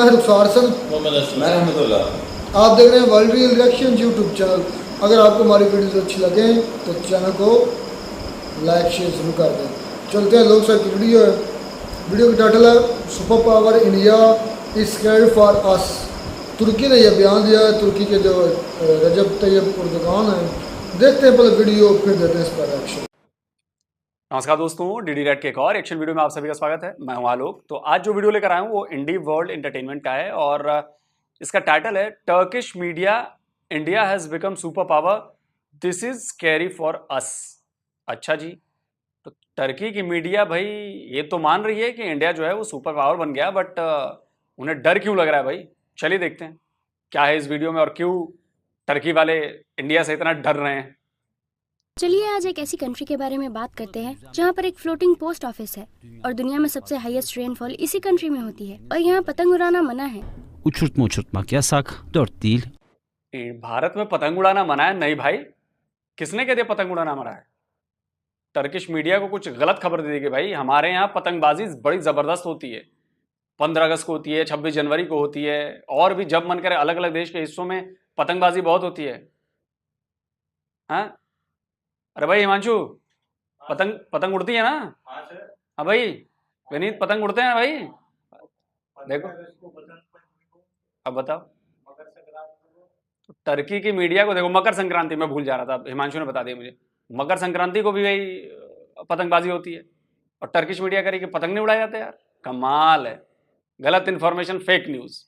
मैं रुखसार हसन, मैं रहमतुल्लाह। आप देख रहे हैं world real reaction YouTube channel. अगर आपको हमारी वीडियोस अच्छी लगे तो चैनल को लाइक शेयर जरूर कर दें। चलते हैं लोग सर की वीडियो है। वीडियो का टाइटल है super power India is scared for us. तुर्की ने यह बयान दिया है, तुर्की के जो रजब तैयब उर्दगान हैं। देखते हैं पहले वीडियो, फिर देते हैं इस पर एक्शन। नमस्कार दोस्तों, डीडी रेड के एक और एक्शन वीडियो में आप सभी का स्वागत है। मैं हूं आलोक। तो आज जो वीडियो लेकर आया हूं वो इंडी वर्ल्ड एंटरटेनमेंट का है और इसका टाइटल है Turkish media India has become super power, this is scary for us. अच्छा जी, तो टर्की की मीडिया भाई ये तो मान रही है कि इंडिया जो है वो सुपर पावर बन गया, बट उन्हें डर क्यों लग रहा है भाई? चलिए देखते हैं क्या है इस वीडियो में और क्यों टर्की वाले इंडिया से इतना डर रहे हैं। चलिए आज एक ऐसी कंट्री के बारे में बात करते हैं जहाँ पर एक फ्लोटिंग पोस्ट ऑफिस है और दुनिया में सबसे हाईएस्ट रेनफॉल इसी कंट्री में होती है और यहाँ पतंग उड़ाना मना है। Uçurtmak yasak, 4 değil. भारत में पतंग उड़ाना मना है? नहीं भाई, किसने कह दिया पतंग उड़ाना मना है? टर्किश मीडिया को कुछ गलत खबर दे दी कि भाई हमारे यहाँ पतंगबाजी बड़ी ज़बरदस्त होती है। 15 अगस्त को होती है, 26 जनवरी को होती है और भी जब मन करे अलग अलग देश के हिस्सों में पतंगबाजी बहुत होती है। हाँ अरे भाई हिमांशु, पतंग उड़ती है ना? हाँ भाई विनीत, पतंग उड़ते हैं भाई? देखो अब बताओ। तो टर्की की मीडिया को देखो, मकर संक्रांति में भूल जा रहा था, हिमांशु ने बता दिया मुझे। मकर संक्रांति को भी भाई पतंगबाजी होती है और टर्किश मीडिया करी कि पतंग नहीं उड़ाए जाते। यार कमाल है, गलत इन्फॉर्मेशन, फेक न्यूज।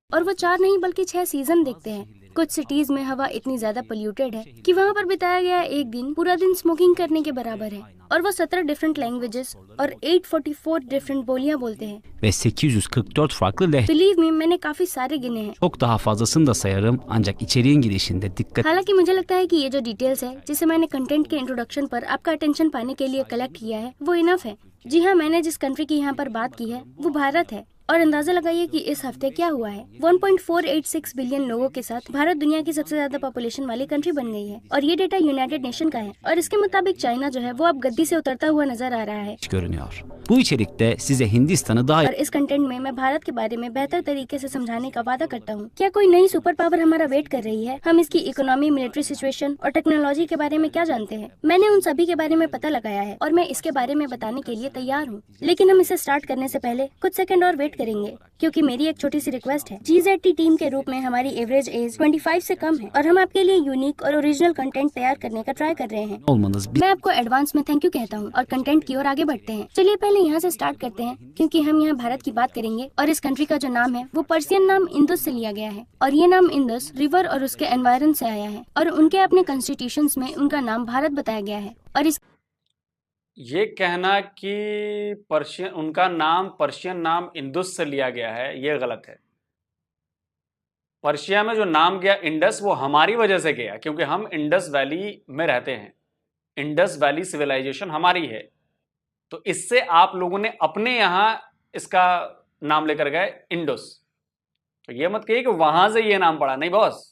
और वो 4 नहीं बल्कि 6 सीजन देखते हैं। कुछ सिटीज में हवा इतनी ज्यादा पोल्यूटेड है कि वहाँ पर बिताया गया एक दिन पूरा दिन स्मोकिंग करने के बराबर है और वो 17 डिफरेंट लैंग्वेजेस और 844 डिफरेंट बोलियां बोलते हैं। Ve 844 farklı lehçe. Believe me, मैंने काफी सारे गिने हैं। Çok daha fazlasını da sayarım ancak içeriğin girişinde dikkat. हालांकि मुझे लगता है कि ये जो डिटेल्स है जिसे मैंने कंटेंट के इंट्रोडक्शन पर आपका अटेंशन पाने के लिए कलेक्ट किया है वो इनफ है। जी हाँ, मैंने जिस कंट्री की यहाँ पर बात की है वो भारत है और अंदाजा लगाइए कि इस हफ्ते क्या हुआ है। 1.486 बिलियन लोगों के साथ भारत दुनिया की सबसे ज्यादा पॉपुलेशन वाली कंट्री बन गई है और ये डेटा यूनाइटेड नेशन का है और इसके मुताबिक चाइना जो है वो अब गद्दी से उतरता हुआ नजर आ रहा है। Görünüyor. Bu içerikte size Hindistan'ı daha और इस कंटेंट में मैं भारत के बारे में बेहतर तरीके से समझाने का वादा करता हूँ। क्या कोई नई सुपर पावर हमारा वेट कर रही है? हम इसकी इकोनॉमी, मिलिट्री सिचुएशन और टेक्नोलॉजी के बारे में क्या जानते हैं? मैंने उन सभी के बारे में पता लगाया है और मैं इसके बारे में बताने के लिए तैयार हूँ। लेकिन हम इसे स्टार्ट करने से पहले कुछ सेकंड और वेट करेंगे क्योंकि मेरी एक छोटी सी रिक्वेस्ट है। GZT टीम के रूप में हमारी एवरेज एज 25 से कम है और हम आपके लिए यूनिक और ओरिजिनल कंटेंट तैयार करने का ट्राई कर रहे हैं। olmanız bir मैं आपको एडवांस में थैंक यू कहता हूँ और कंटेंट की ओर आगे बढ़ते हैं। चलिए पहले यहाँ से स्टार्ट करते हैं क्योंकि हम यहाँ भारत की बात करेंगे और इस कंट्री का जो नाम है वो पर्शियन नाम इंदुस से लिया गया है और ये नाम इंदुस रिवर और उसके एनवायरन से आया है और उनके अपने कॉन्स्टिट्यूशंस में उनका नाम भारत बताया गया है। और इस ये कहना कि उनका नाम पर्शियन नाम इंदुस से लिया गया है, ये गलत है। पर्शिया में जो नाम गया इंडस, वो हमारी वजह से गया क्योंकि हम इंडस वैली में रहते हैं। इंडस वैली सिविलाइजेशन हमारी है, तो इससे आप लोगों ने अपने यहाँ इसका नाम लेकर गए इंडस। तो ये मत कहिए कि वहां से ये नाम पड़ा, नहीं बॉस।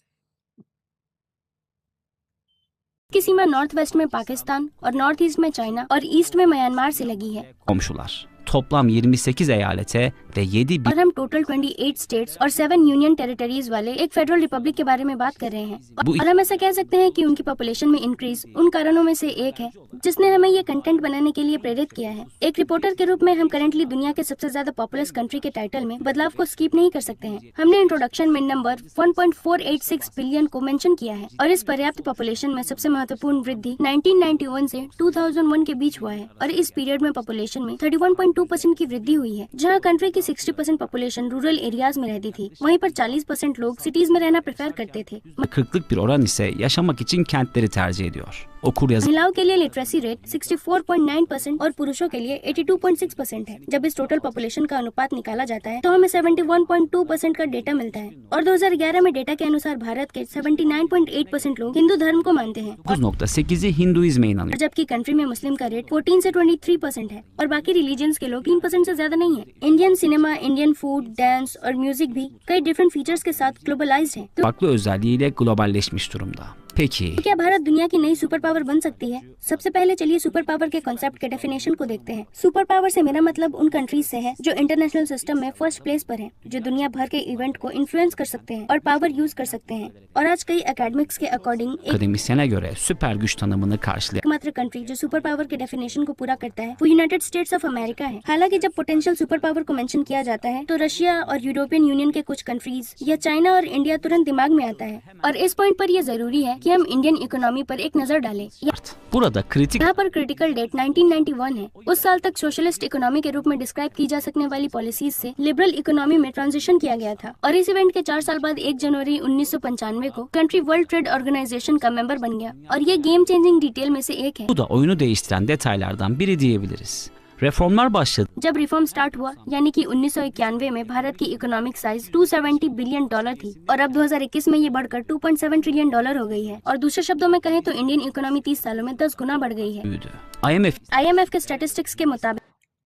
की सीमा नॉर्थ वेस्ट में पाकिस्तान और नॉर्थ ईस्ट में चाइना और ईस्ट में म्यांमार से लगी है komşular. Toplam 28 eyalete ve 7 और हम टोटल 28 स्टेट्स और 7 यूनियन टेरिटरीज वाले एक फेडरल रिपब्लिक के बारे में बात कर रहे हैं और हम ऐसा कह सकते हैं कि उनकी पॉपुलेशन में इंक्रीज उन कारणों में से एक है जिसने हमें ये कंटेंट बनाने के लिए प्रेरित किया है। एक रिपोर्टर के रूप में हम करेंटली दुनिया के सबसे ज्यादा पॉपुलस कंट्री के टाइटल में बदलाव को स्किप नहीं कर सकते हैं। हमने इंट्रोडक्शन में नंबर 1.486 बिलियन को मेंशन किया है और इस पर्याप्त पॉपुलेशन में सबसे महत्वपूर्ण वृद्धि 1991 से 2001 के बीच हुआ है और इस पीरियड में पॉपुलेशन में 31.2% की वृद्धि हुई है। जहाँ कंट्री की 60% पॉपुलेशन रूरल एरियाज में रहती थी, वहीं पर 40% लोग सिटीज में रहना प्रेफर करते थे। 40'lık bir oran ise yaşamak için kentleri tercih ediyor. Okur yazı महिलाओं के लिए लिटरेसी रेट 64.9% और पुरुषों के लिए 82.6% है। जब इस टोटल पॉपुलेशन का अनुपात निकाला जाता है तो हमें 71.2% का डेटा मिलता है और 2011 में डेटा के अनुसार भारत के 79.8% लोग हिंदू धर्म को मानते हैं 9.8'i Hinduizme inanıyor. जबकि कंट्री में मुस्लिम का रेट 14 से 23% है और बाकी रिलीजन्स के लोग 3% से ज्यादा नहीं है। Indian cinema, Indian food, dance और म्यूजिक भी कई डिफरेंट फीचर्स के साथ ग्लोबलाइज्ड है। Farklı özelliğiyle globalleşmiş durumda. Peki, क्या भारत दुनिया की नई सुपर पावर बन सकती है? सबसे पहले चलिए सुपर पावर के कॉन्सेप्ट के डेफिनेशन को देखते हैं। सुपर पावर से मेरा मतलब उन कंट्रीज से है जो इंटरनेशनल सिस्टम में फर्स्ट प्लेस पर हैं, जो दुनिया भर के इवेंट को इन्फ्लुएंस कर सकते हैं और पावर यूज कर सकते हैं। और आज कई एकेडमिक्स के according akademisyene göre süper güç tanımını karşılayan एकमात्र कंट्री जो सुपर पावर के डेफिनेशन को पूरा करता है वो यूनाइटेड स्टेट्स ऑफ अमेरिका है। हालांकि जब पोटेंशियल सुपर पावर को मेंशन किया जाता है तो रशिया और यूरोपियन यूनियन के कुछ कंट्रीज या चाइना और इंडिया तुरंत दिमाग में आता है। और इस पॉइंट पर यह जरूरी है कि हम इंडियन इकोनॉमी पर एक नजर डालें। burada kritik यहाँ पर क्रिटिकल डेट 1991 है। उस साल तक सोशलिस्ट इकोनॉमी के रूप में डिस्क्राइब की जा सकने वाली पॉलिसीज से लिबरल इकोनॉमी में ट्रांजिशन किया गया था। और इस इवेंट के 4 साल बाद 1 जनवरी 1995 को कंट्री वर्ल्ड ट्रेड ऑर्गेनाइजेशन का मेंबर बन गया। और ये गेम चेंजिंग डिटेल में से एक है। bu da oyunu değiştiren detaylardan biri diyebiliriz. Reformlar başladı. जब रिफॉर्म स्टार्ट हुआ यानी कि 1991 में भारत की इकोनॉमिक साइज $270 बिलियन थी और अब 2021 में ये बढ़कर $2.7 ट्रिलियन हो गई है। और दूसरे शब्दों में कहें तो इंडियन इकोनॉमी 30 सालों में 10 गुना बढ़ गई है। büyüdü. IMF IMF के स्टैटिस्टिक्स के मुताबिक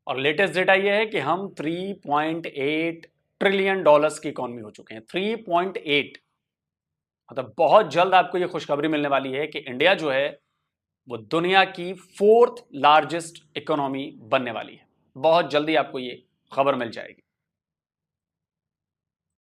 और लेटेस्ट डेटा ये है कि हम 3.8 ट्रिलियन डॉलर्स की इकोनॉमी हो चुके हैं। 3.8 मतलब बहुत जल्द आपको ये खुशखबरी मिलने वाली है कि इंडिया जो है वो दुनिया की 4th लार्जेस्ट इकोनॉमी बनने वाली है। बहुत जल्दी आपको ये खबर मिल जाएगी।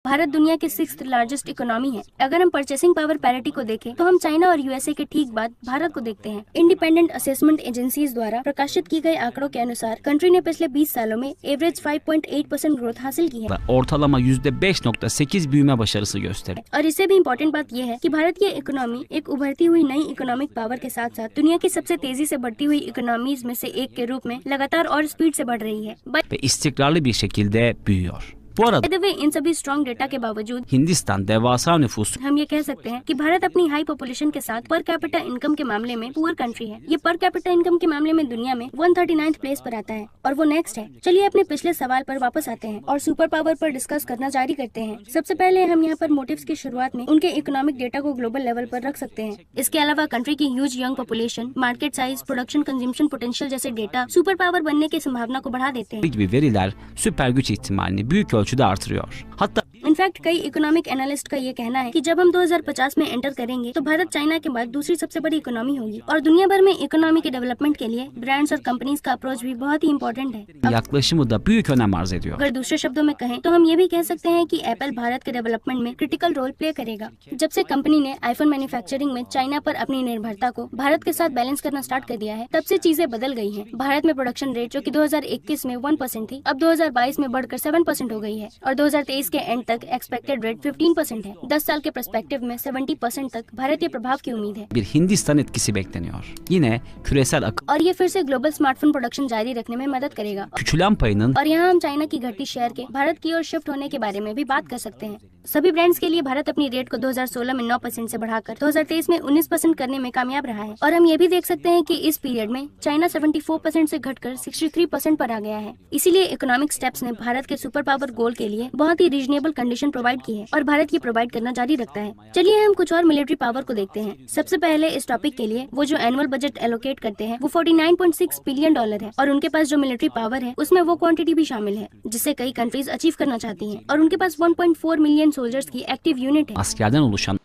भारत दुनिया की 6th लार्जेस्ट इकोनॉमी है। अगर हम परचेसिंग पावर पैरिटी को देखें तो हम चाइना और यूएसए के ठीक बाद भारत को देखते हैं। इंडिपेंडेंट असेसमेंट एजेंसीज द्वारा प्रकाशित की गए आंकड़ों के अनुसार कंट्री ने पिछले 20 सालों में एवरेज 5.8% ग्रोथ हासिल की है। ve ortalama %5.8 büyüme başarısı gösteriyor. और इससे भी इम्पोर्टेंट बात यह है कि भारत की इकोनॉमी एक उभरती हुई नई इकोनॉमिक पावर के साथ साथ दुनिया की सबसे तेजी से बढ़ती हुई इकोनॉमीज में से एक के रूप में लगातार और स्पीड से बढ़ रही है। Ve istikrarlı bir şekilde büyüyor. Bu arada By the way, इन सभी स्ट्रॉन्ग डेटा के बावजूद Hindistan devasa nüfusu हम ये कह सकते हैं कि भारत अपनी हाई पॉपुलेशन के साथ पर कैपिटा इनकम के मामले में पुअर कंट्री है। ये पर कैपिटा इनकम के मामले में दुनिया में 139th प्लेस पर आता है और वो नेक्स्ट है। चलिए अपने पिछले सवाल पर वापस आते हैं और सुपर पावर पर डिस्कस करना जारी करते हैं। सबसे पहले हम यहाँ पर मोटिव्स की शुरुआत में उनके इकोनॉमिक डेटा को ग्लोबल लेवल पर रख सकते हैं। इसके अलावा कंट्री की huge young population, market size, production consumption potential जैसे डेटा सुपर पावर बनने की संभावना को बढ़ा देते हैं। gibi veriler süper güç ihtimalini büyük ölçüde artırıyor. Hatta in fact कई इकोनॉमिक एनालिस्ट का ये कहना है कि जब हम 2050 में एंटर करेंगे तो भारत चाइना के बाद दूसरी सबसे बड़ी इकोनॉमी होगी। और दुनिया भर में इकोनॉमी के डेवलपमेंट के लिए ब्रांड्स और कंपनीज का अप्रोच भी बहुत ही इम्पोर्टेंट है। yaklaşımı da büyük önem arz ediyor. अगर दूसरे शब्दों में कहें तो हम ये भी कह सकते हैं कि एप्पल भारत के डेवलपमेंट में क्रिटिकल रोल प्ले करेगा। जब से कंपनी ने आईफोन मैन्युफैक्चरिंग में चाइना पर अपनी निर्भरता को भारत के साथ बैलेंस करना स्टार्ट कर दिया है, तब से चीजें बदल गई हैं। भारत में प्रोडक्शन रेट जो कि 2021 में 1% थी, अब 2022 में बढ़कर 7% हो गई है और 2023 के एंड तक एक्सपेक्टेड रेट 15% है। 10 साल के पर्सपेक्टिव में 70% तक भारतीय प्रभाव की उम्मीद है। Bir Hindistan etkisi bekleniyor. Yine küresel और ये फिर से ग्लोबल स्मार्टफोन प्रोडक्शन जारी रखने में मदद करेगा। küçülen payının और यहाँ हम चाइना की घटती शेयर के भारत की ओर शिफ्ट होने के बारे में भी बात कर सकते हैं। सभी ब्रांड्स के लिए भारत अपनी रेट को 2016 में 9% से बढ़ाकर 2023 में 19% करने में कामयाब रहा है। और हम ये भी देख सकते हैं कि इस पीरियड में चाइना 74% से घटकर 63% पर आ गया है। इसीलिए इकोनॉमिक स्टेप्स ने भारत के सुपर पावर गोल के लिए बहुत ही रीजनेबल कंडीशन प्रोवाइड की है और भारत ये प्रोवाइड करना जारी रखता है। चलिए हम कुछ और मिलिट्री पावर को देखते हैं। सबसे पहले इस टॉपिक के लिए वो जो एनुअल बजट एलोकेट करते हैं वो $49.6 बिलियन है और उनके पास जो मिलिट्री पावर है उसमें वो क्वांटिटी भी शामिल है जिसे कई कंट्रीज अचीव करना चाहती हैं। और उनके पास 1.4 मिलियन सोल्जर्स की एक्टिव यूनिट है। askerden oluşan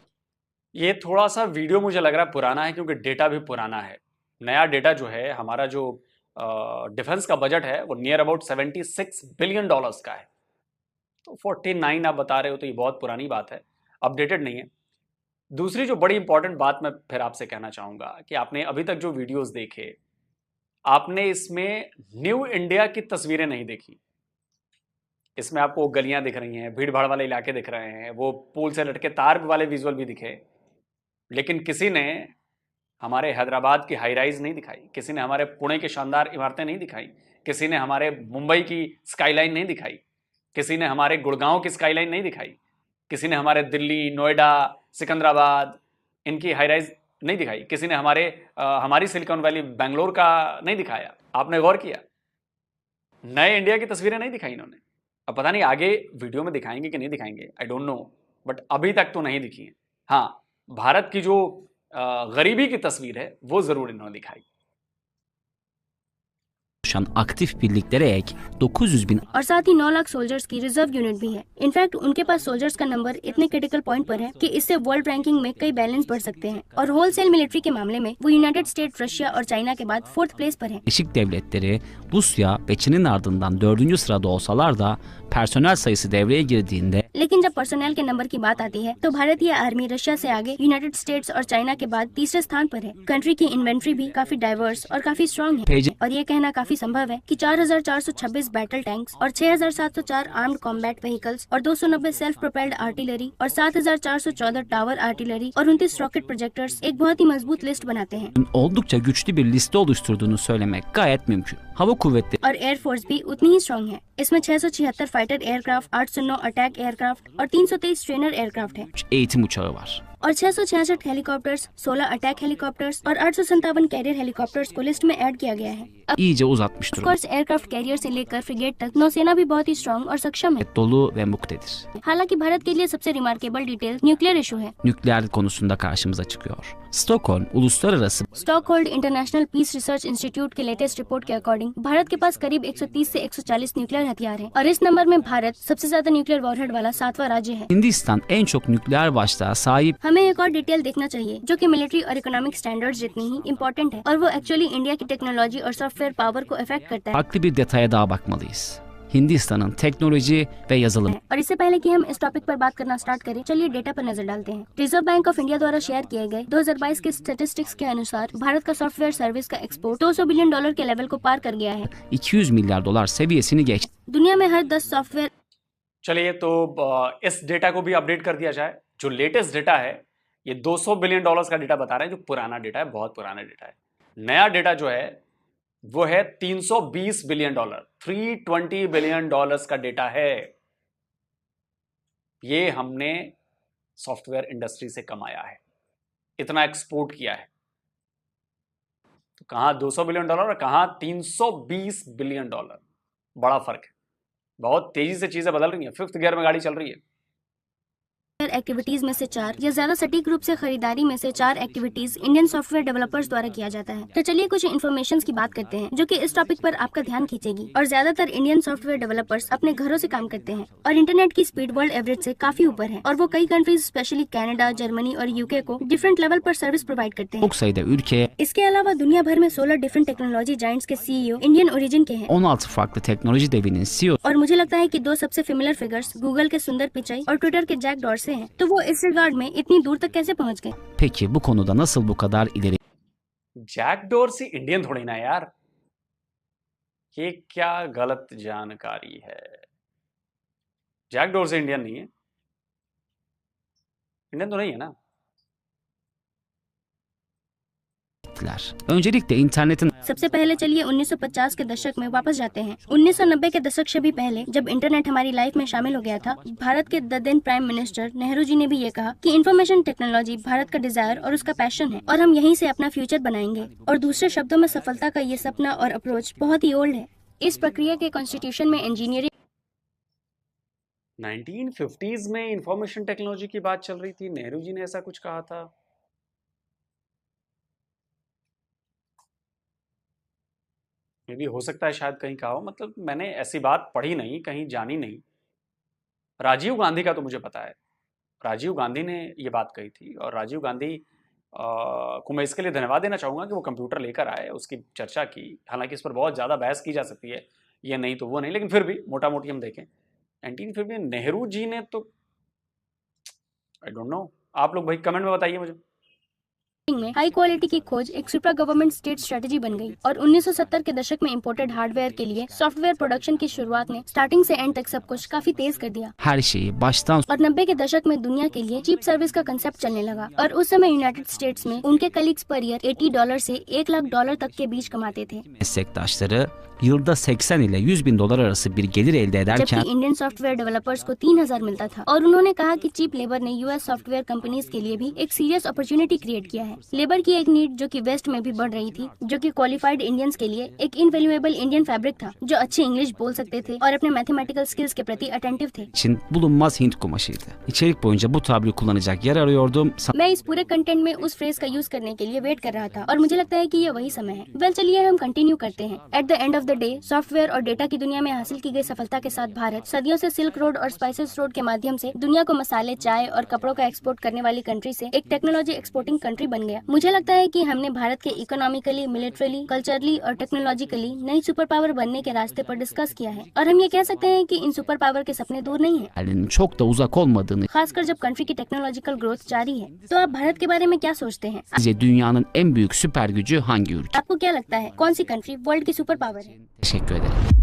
ये थोड़ा सा वीडियो मुझे लग रहा है पुराना है क्योंकि डेटा भी पुराना है। नया डेटा जो है हमारा जो डिफेंस का बजट है वो नियर अबाउट $76 बिलियन का है। तो 49 आप बता रहे हो तो ये बहुत पुरानी बात है, अपडेटेड नहीं है। दूसरी जो बड़ी इंपॉर्टेंट बात मैं फिर आपसे कहना चाहूँगा कि आपने अभी तक जो वीडियोस देखे आपने इसमें न्यू इंडिया की तस्वीरें नहीं देखी। इसमें आपको गलियां दिख रही हैं, भीड़ भाड़ वाले इलाके दिख रहे हैं, वो पुल से लटके तार वाले विजुअल भी दिखे, लेकिन किसी ने हमारे हैदराबाद की हाई राइज नहीं दिखाई, किसी ने हमारे पुणे की शानदार इमारतें नहीं दिखाई, किसी ने हमारे मुंबई की स्काईलाइन नहीं दिखाई, किसी ने हमारे गुड़गांव की स्काईलाइन नहीं दिखाई, किसी ने हमारे दिल्ली, नोएडा, सिकंदराबाद इनकी हाई राइज नहीं दिखाई, किसी ने हमारी सिलिकॉन वैली बेंगलोर का नहीं दिखाया। आपने गौर किया? नए इंडिया की तस्वीरें नहीं दिखाई इन्होंने। अब पता नहीं आगे वीडियो में दिखाएंगे कि नहीं दिखाएंगे, आई डोंट नो, बट अभी तक तो नहीं दिखी है। हाँ, भारत की जो गरीबी की तस्वीर है वो जरूर इन्होंने दिखाई। oluşan aktif birliklere ek 900 bin और साथ ही 9 लाख सोल्जर्स की रिजर्व यूनिट भी है। इनफैक्ट उनके पास सोल्जर्स का नंबर इतने क्रिटिकल पॉइंट पर है कि इससे वर्ल्ड रैंकिंग में कई बैलेंस बढ़ सकते हैं। और होलसेल मिलिट्री के मामले में वो यूनाइटेड स्टेट, रशिया और चाइना के बाद 4th प्लेस पर है। Birleşik Devletleri Rusya ve Çin'in ardından 4. sırada olsalar da personel sayısı devreye girdiğinde लेकिन जब पर्सनल के नंबर की बात आती है तो भारतीय आर्मी रशिया से आगे, यूनाइटेड स्टेट्स और चाइना के बाद तीसरे स्थान पर है। कंट्री की इन्वेंट्री भी काफी डाइवर्स और काफी स्ट्रॉन्ग है पेज और ये कहना काफी संभव है कि 4,426 बैटल टैंक्स और 6,704 आर्म्ड कॉम्बैट व्हीकल्स और 290 सेल्फ प्रोपेल्ड आर्टिलरी और 7,414 टावर आर्टिलरी और 29 रॉकेट प्रोजेक्टर्स एक बहुत ही मजबूत लिस्ट बनाते हैं। oldukça güçlü bir liste oluşturduğunu söylemek gayet mümkün. Hava kuvvetleri और एयरफोर्स भी उतनी ही स्ट्रॉन्ग है। इसमें 676 फाइटर एयरक्राफ्ट, 809 अटैक एयरक्राफ्ट और 323 ट्रेनर एयरक्राफ्ट है eğitim uçağı var. और 666 हेलीकॉप्टर्स, 16 अटैक हेलीकॉप्टर्स और 857 कैरियर हेलीकॉप्टर्स को लिस्ट में ऐड किया गया है। İyice uzatmış of durumda. Course aircraft carrier से लेकर फ्रिगेट तक नौसेना भी बहुत ही स्ट्रॉन्ग और सक्षम है। Dolu ve muktedir. हालांकि भारत के लिए सबसे रिमार्केबल डिटेल न्यूक्लियर इशू है। Nükleer konusunda karşımıza çıkıyor. Stockholm Uluslararası Stockholm international peace research institute के लेटेस्ट रिपोर्ट के अकॉर्डिंग भारत के पास करीब 130 से 140 न्यूक्लियर हथियार हैं और इस नंबर में भारत सबसे ज्यादा न्यूक्लियर वॉरहेड वाला 7वां राज्य है। Hindistan en çok nükleer başlığa sahip हमें एक और डिटेल देखना चाहिए जो कि मिलिट्री और इकोनॉमिक स्टैंडर्ड्स जितनी ही इम्पोर्टेंट है और वो एक्चुअली इंडिया की टेक्नोलॉजी और सॉफ्टवेयर पावर को इफेक्ट करता है। farklı bir detaya daha bakmalıyız. Hindistan'ın teknoloji ve yazılım और इससे पहले कि हम इस टॉपिक पर बात करना स्टार्ट करें, चलिए डेटा पर नजर डालते हैं। रिजर्व बैंक ऑफ इंडिया द्वारा शेयर किए गए 2022 के स्टैटिस्टिक्स के अनुसार भारत का सॉफ्टवेयर सर्विस का एक्सपोर्ट 200 बिलियन डॉलर के लेवल को पार कर गया है। 200 milyar dolar seviyesini geçti. दुनिया में हर 10 सॉफ्टवेयर चलिए तो इस डेटा को भी अपडेट कर दिया जाए। जो लेटेस्ट डेटा है ये 200 बिलियन डॉलर्स का डेटा बता रहे हैं, जो पुराना डेटा है, बहुत पुराना डेटा है। नया डेटा जो है वो है 320 बिलियन डॉलर, 320 बिलियन डॉलर्स का डेटा है। ये हमने सॉफ्टवेयर इंडस्ट्री से कमाया है, इतना एक्सपोर्ट किया है। तो कहां 200 बिलियन डॉलर और कहां 320 बिलियन डॉलर, बड़ा फर्क है। बहुत तेजी से चीजें बदल रही हैं, 5th गियर में गाड़ी चल रही है। एक्टिविटीज में से 4 या ज्यादा सटीक रूप से खरीदारी में से 4 एक्टिविटीज इंडियन सॉफ्टवेयर डेवलपर्स द्वारा किया जाता है। तो चलिए कुछ इन्फॉर्मेशन की बात करते हैं जो कि इस टॉपिक पर आपका ध्यान खींचेगी। और ज्यादातर इंडियन सॉफ्टवेयर डेवलपर्स अपने घरों से काम करते हैं और इंटरनेट की स्पीड वर्ल्ड एवरेज से काफी ऊपर है और वो कई कंट्रीज स्पेशली कनाडा, जर्मनी और यूके को डिफरेंट लेवल पर सर्विस प्रोवाइड करते हैं। Çok sayıda ülkeye इसके अलावा दुनिया भर में 16 डिफरेंट टेक्नोलॉजी जायंट्स के CEO इंडियन ओरिजिन के हैं। 16 farklı teknoloji devinin CEO और मुझे लगता है कि 2 सबसे फेमिलियर फिगर्स गूगल के सुंदर पिचाई और ट्विटर के जैक डॉर्से हैं। तो वो इस रिगार्ड में इतनी दूर तक कैसे पहुंच गए? Peki bu konuda nasıl bu kadar ileri Jack Dorsey Indian थोड़ी ना यार, ये क्या गलत जानकारी है। जैक डोर्सी इंडियन नहीं है, इंडियन तो नहीं है ना। gittiler? Öncelikle internetin सबसे पहले चलिए 1950 के दशक में वापस जाते हैं। 1990 के दशक से भी पहले जब इंटरनेट हमारी लाइफ में शामिल हो गया था, भारत के the then prime minister Nehru ji ने भी ये कहा कि इंफॉर्मेशन टेक्नोलॉजी भारत का डिजायर और उसका पैशन है और हम यहीं से अपना फ्यूचर बनाएंगे। और दूसरे शब्दों में सफलता का ये सपना और अप्रोच बहुत ही ओल्ड है। इस प्रक्रिया के कॉन्स्टिट्यूशन में इंजीनियरिंग 1950s में इंफॉर्मेशन टेक्नोलॉजी की बात चल रही थी, नेहरू जी ने ऐसा कुछ कहा था। ये भी हो सकता है, शायद कहीं कहा हो, मतलब मैंने ऐसी बात पढ़ी नहीं, कहीं जानी नहीं। राजीव गांधी का तो मुझे पता है, राजीव गांधी ने ये बात कही थी और राजीव गांधी को मैं इसके लिए धन्यवाद देना चाहूँगा कि वो कंप्यूटर लेकर आए, उसकी चर्चा की। हालांकि इस पर बहुत ज़्यादा बहस की जा सकती है, ये नहीं तो वो नहीं, लेकिन फिर भी मोटा मोटी हम देखें 1950 में नेहरू जी ने तो आई डोंट नो, आप लोग भाई कमेंट में बताइए मुझे। में हाई क्वालिटी की खोज एक सुपर गवर्नमेंट स्टेट स्ट्रेटजी बन गई और 1970 के दशक में इंपोर्टेड हार्डवेयर के लिए सॉफ्टवेयर प्रोडक्शन की शुरुआत ने स्टार्टिंग से एंड तक सब कुछ काफी तेज कर दिया। her şeyi baştan और 90 के दशक में दुनिया के लिए चीप सर्विस का कंसेप्ट चलने लगा और उस समय यूनाइटेड स्टेट्स में उनके कलीग्स पर ईयर $80 से $1 लाख तक के बीच कमाते थे, meslektaşları yılda 80 ile 100 bin dolar arası bir gelir elde ederken जबकि इंडियन सॉफ्टवेयर डेवलपर्स को 3000 मिलता था। और उन्होंने कहा कि चीप लेबर ने यूएस सॉफ्टवेयर कंपनीज के लिए भी एक सीरियस अपॉर्चुनिटी क्रिएट किया है। लेबर की एक नीड जो कि वेस्ट में भी बढ़ रही थी, जो कि क्वालिफाइड इंडियंस के लिए एक इनवैल्यूएबल इंडियन फैब्रिक था, जो अच्छी इंग्लिश बोल सकते थे और अपने मैथमेटिकल स्किल्स के प्रति अटेंटिव थे। için bulunmaz Hint kumaşıydı. İçerik boyunca bu tabiri kullanacak yer arıyordum. मैं इस पूरे कंटेंट में उस फ्रेज का यूज करने के लिए वेट कर रहा था और मुझे लगता है कि ये वही समय है। वेल चलिए हम कंटिन्यू करते हैं। At the end of the day software और डेटा की दुनिया में हासिल की गई सफलता के साथ भारत सदियों से सिल्क रोड और स्पाइसेस रोड के माध्यम से दुनिया को मसाले, चाय और कपड़ों का एक्सपोर्ट करने वाली कंट्री से एक टेक्नोलॉजी एक्सपोर्टिंग कंट्री बन गया। मुझे लगता है कि हमने भारत के इकोनॉमिकली, मिलिट्रली, कल्चरली और टेक्नोलॉजिकली नई सुपर पावर बनने के रास्ते पर डिस्कस किया है और हम ये कह सकते हैं कि इन सुपर पावर के सपने दूर नहीं है, Halinin çok da uzak olmadığını, खासकर जब कंट्री की टेक्नोलॉजिकल ग्रोथ जारी है। तो आप भारत के बारे में क्या सोचते हैं? sizce dünyanın en büyük süper gücü hangi ülke? आपको क्या लगता है कौन सी कंट्री वर्ल्ड की सुपर पावर है? Teşekkür ederim.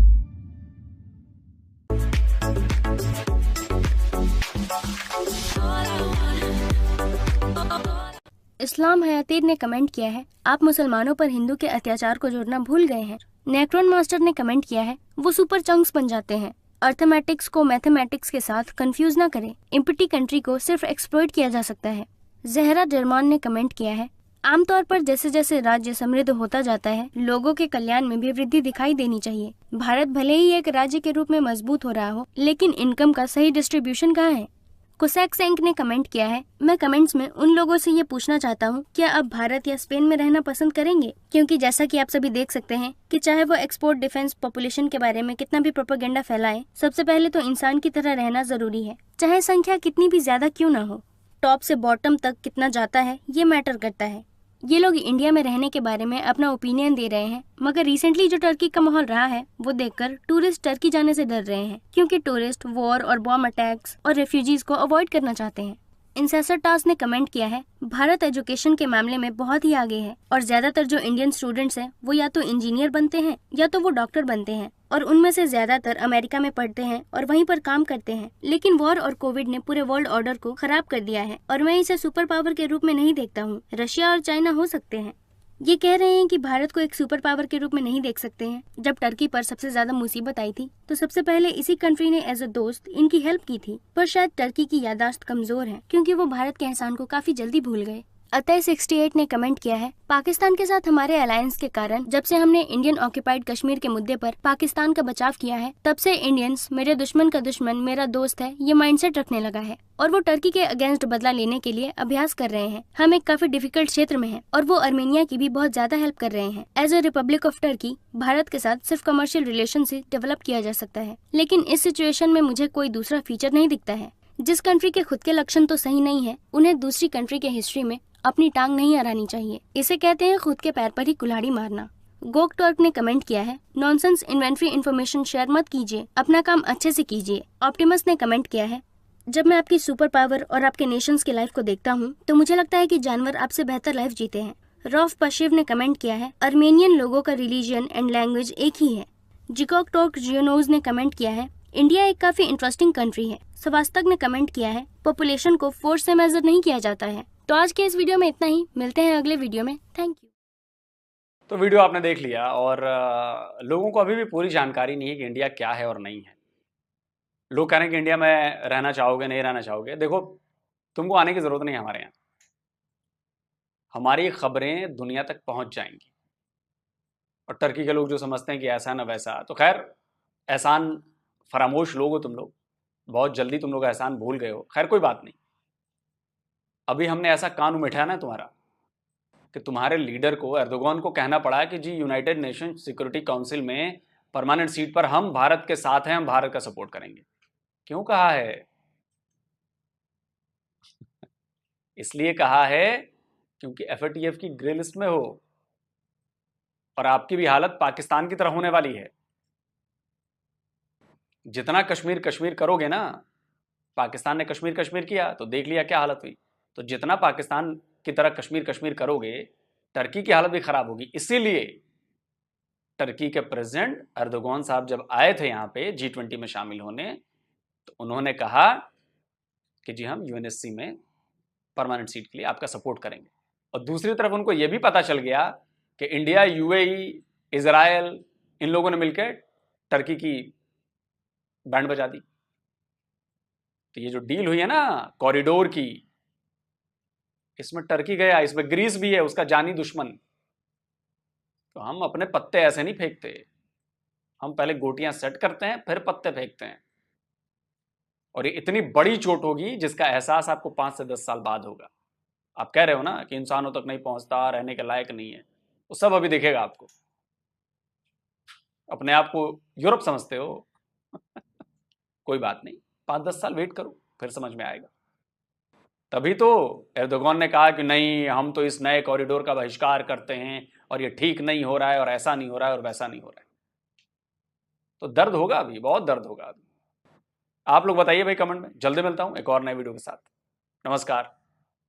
इस्लाम हयातीर ने कमेंट किया है, आप मुसलमानों पर हिंदू के अत्याचार को जोड़ना भूल गए हैं। नेक्रोन मास्टर ने कमेंट किया है, वो सुपर चंक्स बन जाते हैं। अर्थमेटिक्स को मैथमेटिक्स के साथ कंफ्यूज ना करें। इम्पिटी कंट्री को सिर्फ एक्सप्लॉइट किया जा सकता है। जहरा जर्मान ने कमेंट किया है, आमतौर पर जैसे जैसे राज्य समृद्ध होता जाता है, लोगों के कल्याण में भी वृद्धि दिखाई देनी चाहिए। भारत भले ही एक राज्य के रूप में मजबूत हो रहा हो, लेकिन इनकम का सही डिस्ट्रीब्यूशन कहाँ है? कुसैक सेंक ने कमेंट किया है, मैं कमेंट्स में उन लोगों से ये पूछना चाहता हूँ, क्या आप भारत या स्पेन में रहना पसंद करेंगे? क्योंकि जैसा कि आप सभी देख सकते हैं कि चाहे वो एक्सपोर्ट डिफेंस पॉपुलेशन के बारे में कितना भी प्रोपेगेंडा फैलाए, सबसे पहले तो इंसान की तरह रहना जरूरी है, चाहे संख्या कितनी भी ज्यादा क्यों ना हो। टॉप से बॉटम तक कितना जाता है ये मैटर करता है। ये लोग इंडिया में रहने के बारे में अपना ओपिनियन दे रहे हैं, मगर रिसेंटली जो टर्की का माहौल रहा है वो देखकर टूरिस्ट टर्की जाने से डर रहे हैं, क्योंकि टूरिस्ट वॉर और बॉम्ब अटैक्स और रेफ्यूजीज को अवॉइड करना चाहते हैं। इंसेसर टास ने कमेंट किया है, भारत एजुकेशन के मामले में बहुत ही आगे है और ज्यादातर जो इंडियन स्टूडेंट्स हैं वो या तो इंजीनियर बनते हैं या तो वो डॉक्टर बनते हैं और उनमें से ज्यादातर अमेरिका में पढ़ते हैं और वहीं पर काम करते हैं। लेकिन वॉर और कोविड ने पूरे वर्ल्ड ऑर्डर को खराब कर दिया है और मैं इसे सुपर पावर के रूप में नहीं देखता हूँ। रशिया और चाइना हो सकते हैं। ये कह रहे हैं कि भारत को एक सुपर पावर के रूप में नहीं देख सकते हैं। जब टर्की पर सबसे ज्यादा मुसीबत आई थी तो सबसे पहले इसी कंट्री ने एज अ दोस्त इनकी हेल्प की थी, पर शायद टर्की की याददाश्त कमजोर है क्योंकि वो भारत के एहसान को काफी जल्दी भूल गए। अतः 68 ने कमेंट किया है, पाकिस्तान के साथ हमारे अलायंस के कारण जब से हमने इंडियन ऑक्यूपाइड कश्मीर के मुद्दे पर पाकिस्तान का बचाव किया है, तब से इंडियंस मेरे दुश्मन का दुश्मन मेरा दोस्त है ये माइंडसेट रखने लगा है और वो टर्की के अगेंस्ट बदला लेने के लिए अभ्यास कर रहे हैं। हम एक काफी डिफिकल्ट क्षेत्र में हैं और वो अर्मेनिया की भी बहुत ज्यादा हेल्प कर रहे हैं। As a Republic of Turkey Bharat के साथ सिर्फ कमर्शियल रिलेशन से डेवलप किया जा सकता है, लेकिन इस सिचुएशन में मुझे कोई दूसरा फीचर नहीं दिखता है। जिस कंट्री के खुद के लक्षण तो सही नहीं है, उन्हें दूसरी कंट्री के हिस्ट्री में अपनी टांग नहीं अड़ानी चाहिए। इसे कहते हैं खुद के पैर पर ही कुल्हाड़ी मारना। गोक टॉर्क ने कमेंट किया है, नॉनसेंस इन्वेंट्री इन्फॉर्मेशन शेयर मत कीजिए, अपना काम अच्छे से कीजिए। ऑप्टिमस ने कमेंट किया है, जब मैं आपकी सुपर पावर और आपके नेशंस की लाइफ को देखता हूँ तो मुझे लगता है कि जानवर आपसे बेहतर लाइफ जीते हैं। रॉफ पशिव ने कमेंट किया है, अर्मेनियन लोगों का रिलीजन एंड लैंग्वेज एक ही है। जिकॉक टॉर्क जियोनोज ने कमेंट किया है, इंडिया एक काफी इंटरेस्टिंग कंट्री है। सवास्तक ने कमेंट किया है, पॉपुलेशन को फोर्स से मेजर नहीं किया जाता है। तो आज के इस वीडियो में इतना ही, मिलते हैं अगले वीडियो में। Thank you. तो वीडियो आपने देख लिया और लोगों को अभी भी पूरी जानकारी नहीं है कि इंडिया क्या है और नहीं है। लोग कह रहे हैं कि इंडिया में रहना चाहोगे, नहीं रहना चाहोगे। देखो, तुमको आने की ज़रूरत नहीं है हमारे यहाँ। हमारी खबरें दुनिया तक पहुँच जाएंगी और टर्की के लोग जो समझते हैं कि ऐसा ना वैसा, तो खैर एहसान फरामोश लोग हो तुम लोग, बहुत जल्दी तुम लोग एहसान भूल गए हो। खैर कोई बात नहीं, अभी हमने ऐसा कान उमेठा ना तुम्हारा कि तुम्हारे लीडर को, एर्दोगान को कहना पड़ा कि जी यूनाइटेड नेशन सिक्योरिटी काउंसिल में परमानेंट सीट पर हम भारत के साथ हैं, हम भारत का सपोर्ट करेंगे। क्यों कहा है? इसलिए कहा है क्योंकि एफएटीएफ की ग्रे लिस्ट में हो और आपकी भी हालत पाकिस्तान की तरह होने वाली है। जितना कश्मीर कश्मीर करोगे ना, पाकिस्तान ने कश्मीर कश्मीर किया तो देख लिया क्या हालत हुई। तो जितना पाकिस्तान की तरह कश्मीर कश्मीर करोगे, टर्की की हालत भी खराब होगी। इसीलिए टर्की के प्रेसिडेंट एर्दोगान साहब जब आए थे यहाँ पे G20 में शामिल होने, तो उन्होंने कहा कि जी हम यूएनएससी में परमानेंट सीट के लिए आपका सपोर्ट करेंगे। और दूसरी तरफ उनको यह भी पता चल गया कि इंडिया, यूएई, इजराइल, इन लोगों ने मिलकर टर्की की बैंड बजा दी। तो ये जो डील हुई है ना कॉरिडोर की, इसमें टर्की गया, इसमें ग्रीस भी है, उसका जानी दुश्मन। तो हम अपने पत्ते ऐसे नहीं फेंकते, हम पहले गोटियां सेट करते हैं फिर पत्ते फेंकते हैं। और ये इतनी बड़ी चोट होगी जिसका एहसास आपको 5 से 10 साल बाद होगा। आप कह रहे हो ना कि इंसानों तक नहीं पहुंचता, रहने के लायक नहीं है, वो सब अभी दिखेगा आपको। अपने आप को यूरोप समझते हो कोई बात नहीं, 5-10 साल वेट करो, फिर समझ में आएगा। तभी तो एर्दोगन ने कहा कि नहीं, हम तो इस नए कॉरिडोर का बहिष्कार करते हैं और ये ठीक नहीं हो रहा है और ऐसा नहीं हो रहा है और वैसा नहीं हो रहा है। तो दर्द होगा अभी, बहुत दर्द होगा अभी। आप लोग बताइए भाई कमेंट में। जल्दी मिलता हूं एक और नए वीडियो के साथ। नमस्कार,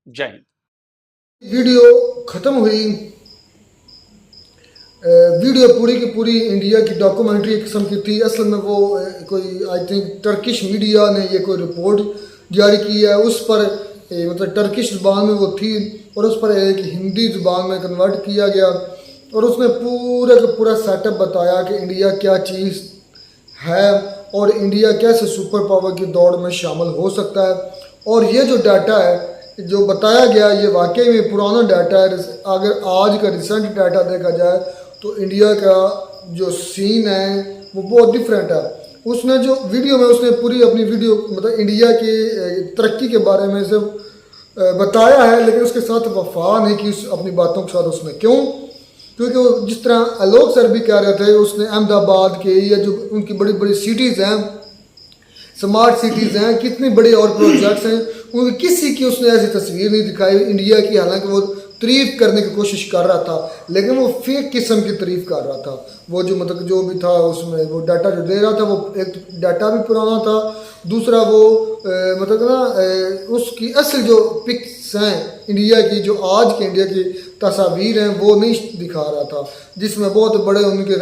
जय हिंद। वीडियो खत्म हुई, वीडियो पूरी की पूरी इंडिया की डॉक्यूमेंट्री किस्म की थी। असल में वो कोई आई थिंक टर्किश मीडिया ने ये कोई रिपोर्ट जारी की है, उस पर मतलब टर्किश ज़ुबान में वो थी और उस पर एक हिंदी ज़ुबान में कन्वर्ट किया गया और उसमें पूरा का पूरा सेटअप बताया कि इंडिया क्या चीज़ है और इंडिया कैसे सुपर पावर की दौड़ में शामिल हो सकता है। और ये जो डाटा है जो बताया गया, ये वाकई में पुराना डाटा है। अगर आज का रिसेंट डाटा देखा जाए तो इंडिया का जो सीन है वो बहुत डिफरेंट है। उसने जो वीडियो में उसने पूरी अपनी वीडियो मतलब इंडिया की तरक्की के बारे में सब बताया है, लेकिन उसके साथ वफा नहीं की अपनी बातों के साथ उसने। क्यों? क्योंकि वो जिस तरह आलोक सर भी कह रहे थे, उसने अहमदाबाद के या जो उनकी बड़ी बड़ी सिटीज़ हैं, स्मार्ट सिटीज़ हैं, कितनी बड़ी और प्रोजेक्ट्स हैं, उनकी किसी की उसने ऐसी तस्वीर नहीं दिखाई इंडिया की। हालांकि वो तारीफ करने की कोशिश कर रहा था, लेकिन वो फेक किस्म की तारीफ कर रहा था। वो जो मतलब जो भी था उसमें वो डाटा जो दे रहा था वो एक डाटा भी पुराना था, दूसरा वो मतलब ना उसकी असल जो पिक्स हैं इंडिया की, जो आज के इंडिया की तस्वीर हैं वो नहीं दिखा रहा था, जिसमें बहुत बड़े उनके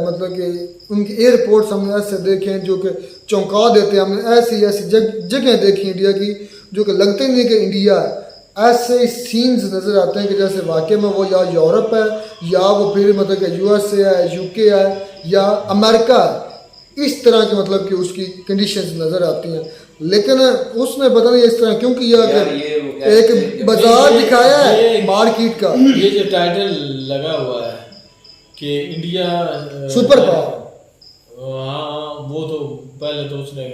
मतलब कि उनके एयरपोर्ट्स हमने ऐसे देखे हैं जो कि चौंका देते हैं। हमने ऐसी ऐसी जगह देखी इंडिया की जो कि लगते नहीं कि इंडिया है। ऐसे सीन्स नज़र आते हैं कि जैसे वाकई में वो या यूरोप है या वो फिर मतलब कि यूएसए है, यूके है या अमेरिका है। इस तरह के मतलब कि उसकी कंडीशंस नज़र आती हैं। लेकिन उसने पता नहीं इस तरह क्यों किया कि एक बाजार दिखाया है मार्केट का। ये जो टाइटल लगा हुआ है कि इंडिया सुपर पावर, हाँ वो तो पहले तो उसने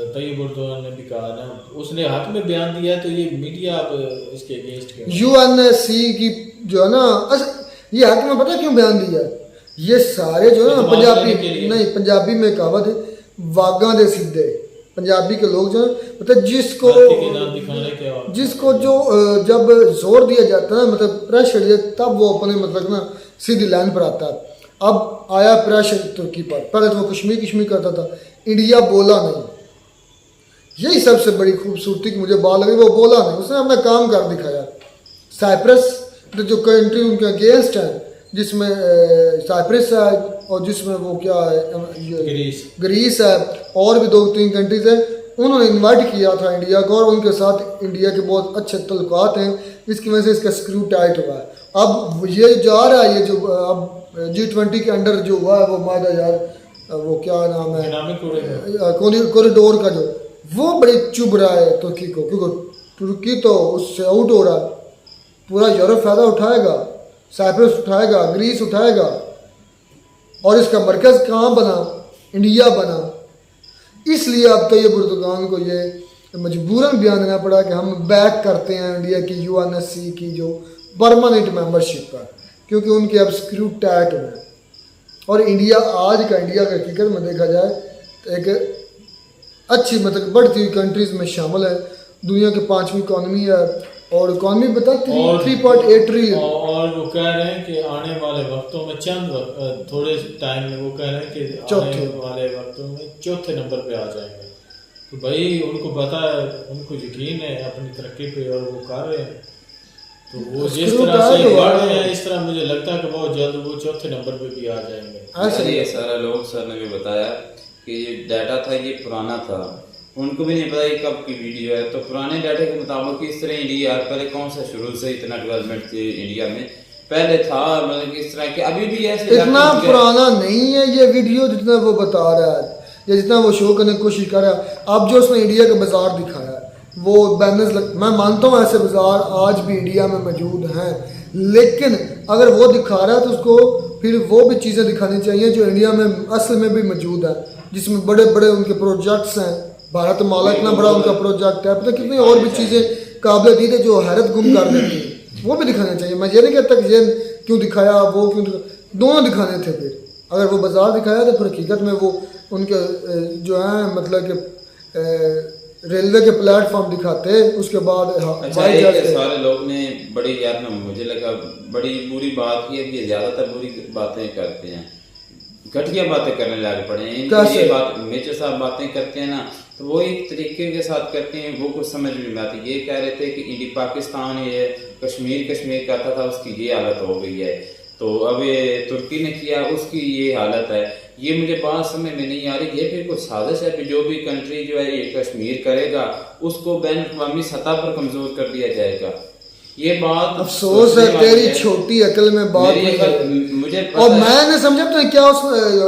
तैयब एर्दोगन ने भी कहा ना, उसने हक में बयान दिया, तो ये मीडिया अब इसके अगेंस्ट क्यों? यूएनएससी की जो है ना, ये हक में पता क्यों बयान दिया? ये सारे जो है ना पंजाबी नहीं, पंजाबी में कहावत है वागा दे सीधे। पंजाबी के लोग जो है मतलब जिसको जो जब जोर दिया जाता है मतलब प्रेशर दिया, तब वो अपने मतलब ना सीधी लाइन पर आता है। अब आया प्रेशर तुर्की पर, पहले तो वो कश्मीर करता था, इंडिया बोला नहीं। यही सबसे बड़ी खूबसूरती की मुझे बात लगी, वो बोला नहीं, उसने अपना काम कर दिखाया। साइप्रस जो कंट्री उनके अगेंस्ट है, जिसमें साइप्रस है और जिसमें वो क्या है ग्रीस है और भी 2-3 कंट्रीज है, उन्होंने इनवाइट किया था इंडिया को और उनके साथ इंडिया के बहुत अच्छे तल्लुकात हैं, इसकी वजह से इसका स्क्रू टाइट हुआ है। अब ये जा रहा है, ये जो अब G20 के अंडर जो हुआ है वो मायदा यार वो क्या नाम है कॉरिडोर का, जो वो बड़ी चुभ रहा है तुर्की को, क्योंकि तुर्की तो उससे आउट हो रहा है। पूरा यूरोप फायदा उठाएगा, साइप्रस उठाएगा, ग्रीस उठाएगा और इसका मरकज़ कहाँ बना? इंडिया बना। इसलिए अब तैयब एर्दोगन को ये मजबूरन बयान देना पड़ा कि हम बैक करते हैं इंडिया की यूएनएससी की जो परमानेंट मेंबरशिप है, क्योंकि उनके अब स्क्रू टाइट हुए। और इंडिया आज का इंडिया का हकीकत में देखा जाए तो एक अच्छी मतलब बढ़ती हुई कंट्रीज में शामिल है। दुनिया की 5वीं इकॉनमी है और इकॉनमी बताती है 3.8 ट्रिलियन। और वो कह रहे हैं कि आने वाले वक्तों में थोड़े टाइम में वो कह रहे हैं कि आने वाले वक्तों में चौथे नंबर पे आ जाएंगे। तो भाई उनको पता है, उनको यकीन है अपनी तरक्की पे और वो कर रहे हैं। तो वो जिस तरह से बढ़ रहे हैं, इस तरह मुझे लगता है कि बहुत जल्द वो चौथे नंबर पे भी आ जाएंगे। ये सारा लोग सर ने भी बताया कि ये डाटा था ये पुराना था, उनको भी नहीं पता ये कब की वीडियो है। तो पुराने डाटे के मुताबिक इस तरह इंडिया पहले कौन सा शुरू से इतना डेवलपमेंट थी इंडिया में पहले था, मतलब इस तरह के अभी भी ऐसे इतना पुराना नहीं है ये वीडियो जितना वो बता रहा है या जितना वो शो करने की कोशिश कर रहा है। अब जो उसने इंडिया का बाजार दिखाया, वो बैनर्स मैं मानता हूँ ऐसे बाज़ार आज भी इंडिया में मौजूद हैं, लेकिन अगर वो दिखा रहा है तो उसको फिर वो भी चीज़ें दिखानी चाहिए जो इंडिया में असल में भी मौजूद है, जिसमें बड़े बड़े उनके प्रोजेक्ट्स हैं। भारत माला इतना बड़ा उनका प्रोजेक्ट है, पता कितनी और भी चीज़ें काबिल दीद है जो हैरत गुम कर देती है, वो भी दिखाना चाहिए। मैं ये नहीं कहता कि ये क्यों दिखाया वो क्यों दिखाया, दोनों दिखाने थे। फिर अगर वो बाज़ार दिखाया तो फिर हकीकत में वो उनके जो है मतलब कि रेलवे के प्लेटफॉर्म दिखाते, उसके बाद अच्छा है सारे लोग ने बड़ी यार ना मुझे लगा बड़ी बुरी बात की है कि ज़्यादातर बुरी बातें करते हैं, घटिया बातें करने लग पड़े हैं। ये बात मेजर साहब बातें करते हैं ना तो वो एक तरीके के साथ करते हैं, वो कुछ समझ में नहीं आती। ये कह रहे थे कि इंडिया पाकिस्तान ये कश्मीर कहता था, उसकी ये हालत हो गई है, तो अब ये तुर्की ने किया उसकी ये हालत है। ये मुझे बात समझ में नहीं आ रही, ये फिर कुछ साजिश है कि जो भी कंट्री जो है ये कश्मीर करेगा उसको बैन अवी सतह पर कमजोर कर दिया जाएगा। ये बात अफसोस है तेरी छोटी अकल में बात मुझे और मैंने समझा तो क्या उस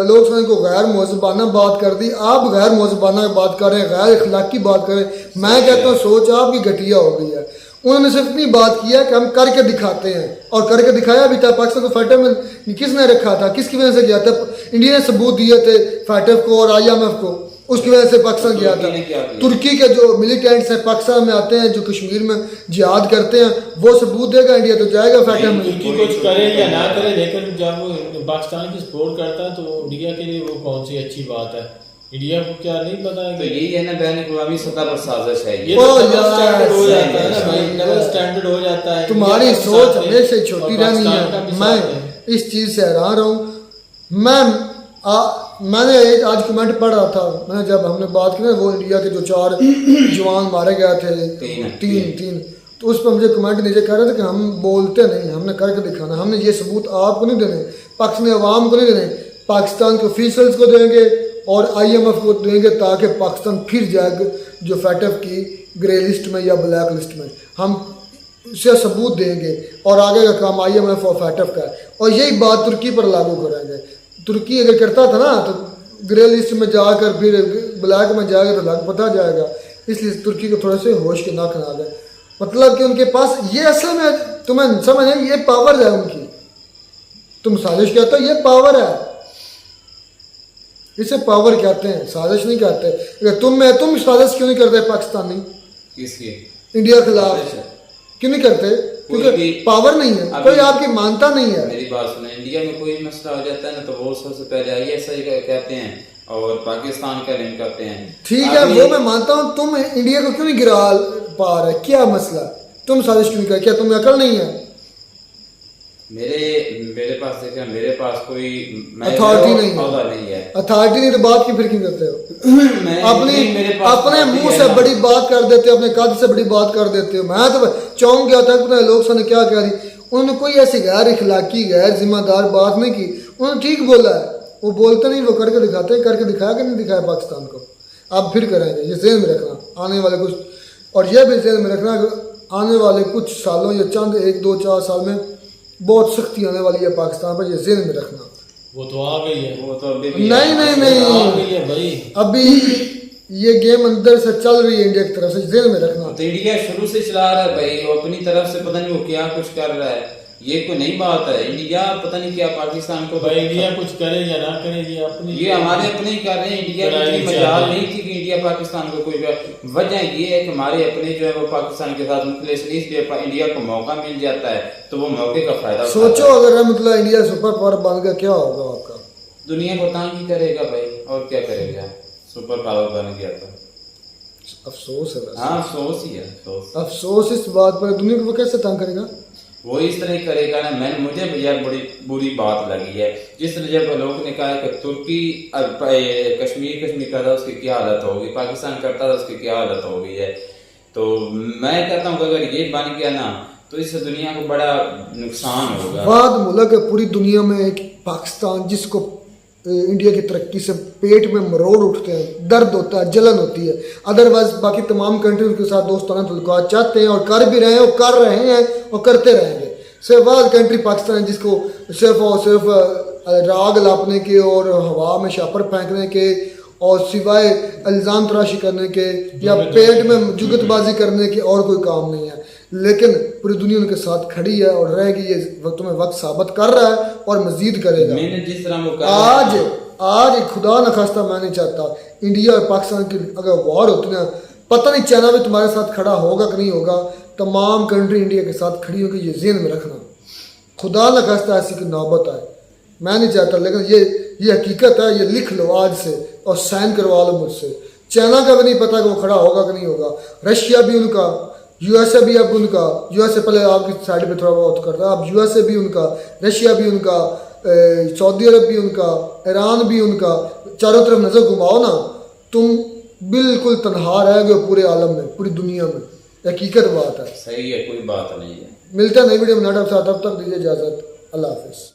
लोग को गैर मौजबाना बात कर दी, आप गैर मौजबाना बात कर रहे हैं, गैर इखलाकी बात कर रहे हैं। मैं कहता हूँ सोच आपकी घटिया हो गई है। उन्होंने सिर्फ इतनी बात किया कि हम करके दिखाते हैं, और करके दिखाया भी था। पाकिस्तान को फाइटर में किसने रखा था, किसकी वजह से गया था? इंडिया ने सबूत दिए थे फाइटर को और IMF को, उसकी वजह से पाकिस्तान गया था। तुर्की के जो मिलिटेंट्स हैं पाकिस्तान में आते हैं, जो कश्मीर में जिहाद करते हैं, वो सबूत देगा इंडिया तो जाएगा फाइटर में। तुर्की कुछ करे या ना करे, लेकिन जब वो पाकिस्तान की सपोर्ट करता है तो इंडिया के लिए वो कौन सी अच्छी बात है? इंडिया को क्या नहीं पता है? तो यही है ना बैन अवी सतह पर साजिश है। ये तो स्टैंडर्ड हो जाता है ना भाई, डबल स्टैंडर्ड हो जाता है। तुम्हारी सोच हमेशा छोटी रहनी है। मैं इस चीज से हैरान रहा हूँ। मैंने एक आज कमेंट पढ़ रहा था, मैंने जब हमने बात की ना वो इंडिया के जो 4 जवान मारे गए थे, तीन तो उस पर मुझे कमेंट नीचे कह रहे थे कि हम बोलते नहीं, हमने करके दिखाना, हमने ये सबूत आपको नहीं देने, पाकिस्तानी अवाम को नहीं देने, पाकिस्तान के ऑफिशियल्स को देंगे और IMF को देंगे, ताकि पाकिस्तान फिर जाए जो फैटफ की ग्रे लिस्ट में या ब्लैक लिस्ट में। हम उसे सबूत देंगे और आगे का काम IMF और फैटफ का है, और यही बात तुर्की पर लागू करेंगे। तुर्की अगर करता था ना तो ग्रे लिस्ट में जाकर फिर ब्लैक में जाएगा तो लग पता जाएगा। इसलिए तुर्की को थोड़े से होश के ना खा गए, मतलब कि उनके पास ये असल में तुम्हें समझ है, ये पावर है उनकी। तुम साजिश कहते हो, ये पावर है, इसे पावर कहते हैं, साजिश नहीं कहते। अगर तुम साजिश क्यों नहीं करते पाकिस्तानी किसकी? इंडिया के खिलाफ क्यों नहीं करते? क्योंकि पावर नहीं है, कोई आपकी मानता नहीं है। मेरी बात सुने, इंडिया में कोई मसला हो जाता है ना तो वो सबसे पहले ISI कहते हैं और पाकिस्तान का लिंक करते हैं। ठीक है, वो मैं मानता हूँ। तुम इंडिया को क्यों नहीं गिरा पा रहे, क्या मसला? तुम साजिश क्यों नहीं कर, क्या तुम्हें अकल नहीं है? मेरे पास देखा, मेरे पास कोई अथॉरिटी नहीं है। अथॉरिटी नहीं तो बात की फिर क्यों करते हो? अपने मुंह से बड़ी बात कर देते हो, अपने कद से बड़ी बात कर देते हो। मैं तो चौंक गया था अपने लोग से क्या कह रही, उन्होंने कोई ऐसी गैर इखलाकी गैर जिम्मेदार बात नहीं की। उन्होंने ठीक बोला है, वो बोलते नहीं, वो करके दिखाते हैं। करके दिखाया कि नहीं दिखाया पाकिस्तान को? अब फिर करेंगे, ये ज़हन में रखना आने वाले कुछ, और यह भी ज़हन में रखना आने वाले कुछ सालों या चंद 1, 2, 4 साल में बहुत सख्ती आने वाली है पाकिस्तान पर, ये ज़हन में रखना। वो तो आ गई है, वो तो अभी नहीं आ गई है भाई। अभी ये गेम अंदर से चल रही है इंडिया की तरफ से, ज़हन में रखना। तो इंडिया शुरू से चला रहा है भाई, वो अपनी तरफ से पता नहीं वो क्या कुछ कर रहा है, ये कोई नई बात है। इंडिया पता नहीं क्या पाकिस्तान को, भाई इंडिया कुछ करे या ना करे, ये अपनी, ये हमारे अपने ही कर रहे हैं। इंडिया की मजाल नहीं थी कि इंडिया पाकिस्तान को कोई, वजह ये है कि हमारे अपने जो है वो पाकिस्तान के साथ मुखलिस, इसलिए इंडिया को मौका मिल जाता है तो वो मौके का फायदा। सोचो अगर मतलब इंडिया सुपर पावर बन गया, क्या होगा आपका? दुनिया को तंग ही करेगा भाई, और क्या करेगा? सुपर पावर बन गया तो अफसोस है। हाँ, अफसोस ही है, अफसोस इस बात पर। दुनिया को कैसे तंग करेगा? वो इस तरह करेगा ना। मुझे यार बड़ी बुरी बात लगी है जिस तरह जब लोगों ने कहा कि तुर्की कश्मीर करता उसकी क्या हालत होगी, पाकिस्तान करता था उसकी क्या हालत हो गई है। तो मैं कहता हूँ अगर ये बन गया ना तो इससे दुनिया को बड़ा नुकसान होगा। वाद मुल्क है पूरी दुनिया में एक पाकिस्तान, जिसको इंडिया की तरक्की से पेट में मरोड़ उठते हैं, दर्द होता है, जलन होती है। अदरवाइज बाकी तमाम कंट्रीज के साथ दोस्ताना तल्लुकात चाहते हैं और कर भी रहे हैं और कर रहे हैं और करते रहेंगे। सिर्फ वाद कंट्री पाकिस्तान है जिसको सिर्फ और सिर्फ राग लापने के और हवा में शापर फेंकने के और सिवाय इल्ज़ाम तराशी करने के या पेट में जुगतबाजी करने के और कोई काम नहीं है। लेकिन पूरी दुनिया उनके साथ खड़ी है और रहेगी, ये वक्त में वक्त साबित कर रहा है और मजीद करेगा। मैंने जिस तरह वो आज खुदा न खास्ता मैं नहीं चाहता इंडिया और पाकिस्तान की अगर वॉर होती ना, पता नहीं चाइना भी तुम्हारे साथ खड़ा होगा कि नहीं होगा, तमाम कंट्री इंडिया के साथ खड़ी होगी, ये ज़हन में रखना। खुदा न खास्ता ऐसी की नौबत आए, मैं नहीं चाहता, लेकिन ये हकीकत है, ये लिख लो आज से और साइन करवा लो मुझसे। चाइना का भी नहीं पता कि वो खड़ा होगा कि नहीं होगा, रशिया भी उनका, यूएसए भी अब उनका, यूएसए पहले आपकी साइड पे थोड़ा बहुत करता है, अब यूएसए भी उनका, रशिया भी उनका, सऊदी अरब भी उनका, ईरान भी उनका, चारों तरफ नज़र घुमाओ ना, तुम बिल्कुल तनहा रह गए पूरे आलम में, पूरी दुनिया में। हकीकत बात है, सही है, कोई बात नहीं है। मिलता है नई वीडियो में, तब तक दीजिए इजाज़त, अल्लाह हाफिज़।